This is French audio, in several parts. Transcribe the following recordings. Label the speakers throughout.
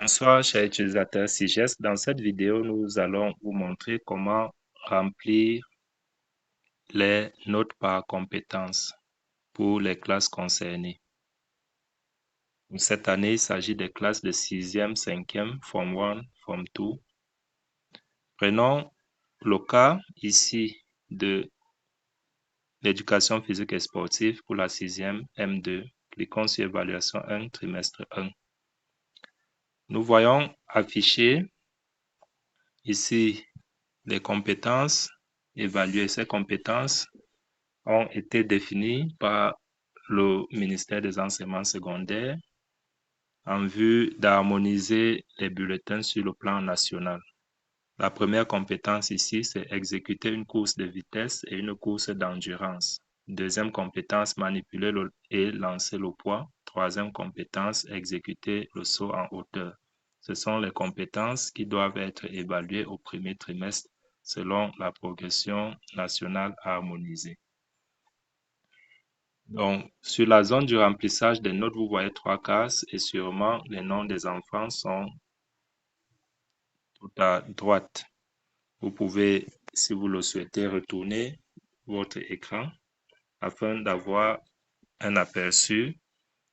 Speaker 1: Bonsoir, chers utilisateurs CIGES. Dans cette vidéo, nous allons vous montrer comment remplir les notes par compétences pour les classes concernées. Pour cette année, il s'agit des classes de 6e, 5e, Form 1, Form 2. Prenons le cas ici de l'éducation physique et sportive pour la 6e M2. Cliquons sur évaluation 1, trimestre 1. Nous voyons afficher ici les compétences évaluées. Ces compétences ont été définies par le ministère des Enseignements secondaires en vue d'harmoniser les bulletins sur le plan national. La première compétence ici, c'est exécuter une course de vitesse et une course d'endurance. Deuxième compétence, manipuler et lancer le poids. Troisième compétence, exécuter le saut en hauteur. Ce sont les compétences qui doivent être évaluées au premier trimestre selon la progression nationale harmonisée. Donc, sur la zone du remplissage des notes, vous voyez 3 cases et sûrement les noms des enfants sont tout à droite. Vous pouvez, si vous le souhaitez, retourner votre écran afin d'avoir un aperçu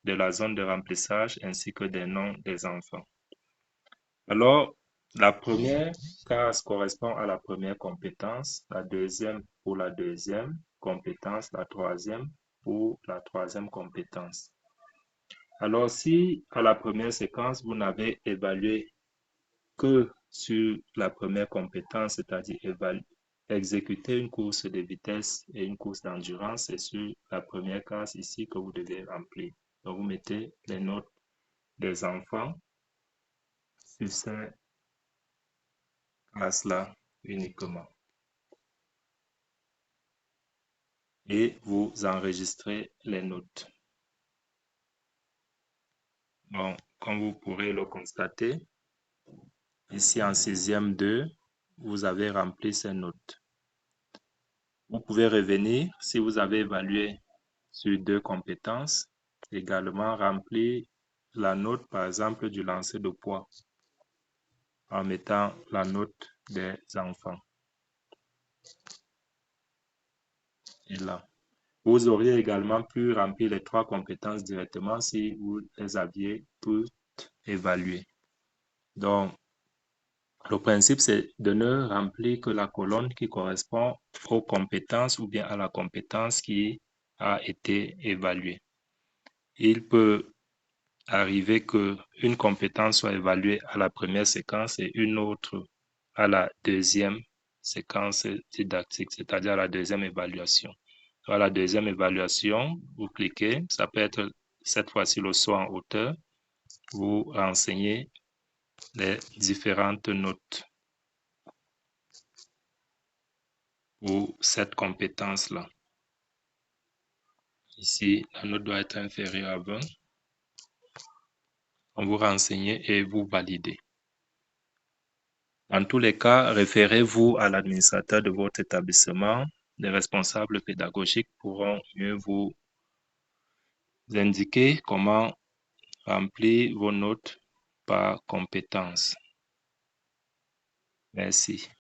Speaker 1: de la zone de remplissage ainsi que des noms des enfants. Alors, la première case correspond à la première compétence, la deuxième pour la deuxième compétence, la troisième pour la troisième compétence. Alors, si à la première séquence, vous n'avez évalué que sur la première compétence, c'est-à-dire exécuter une course de vitesse et une course d'endurance, c'est sur la première case ici que vous devez remplir. Donc, vous mettez les notes des enfants sur ces cases-là uniquement. Et vous enregistrez les notes. Bon, comme vous pourrez le constater, ici en 6e 2, vous avez rempli ces notes. Vous pouvez revenir si vous avez évalué sur 2 compétences, également remplir la note, par exemple, du lancer de poids en mettant la note des enfants. Et là, vous auriez également pu remplir les 3 compétences directement si vous les aviez toutes évaluées. Donc, le principe, c'est de ne remplir que la colonne qui correspond aux compétences ou bien à la compétence qui a été évaluée. Il peut arriver qu'une compétence soit évaluée à la première séquence et une autre à la deuxième séquence didactique, c'est-à-dire à la deuxième évaluation. À la deuxième évaluation, vous cliquez, ça peut être cette fois-ci le saut en hauteur, vous renseignez les différentes notes pour cette compétence-là. Ici, la note doit être inférieure à 20. Vous renseignez et vous validez. Dans tous les cas, référez-vous à l'administrateur de votre établissement. Les responsables pédagogiques pourront mieux vous indiquer comment remplir vos notes par compétence. Merci.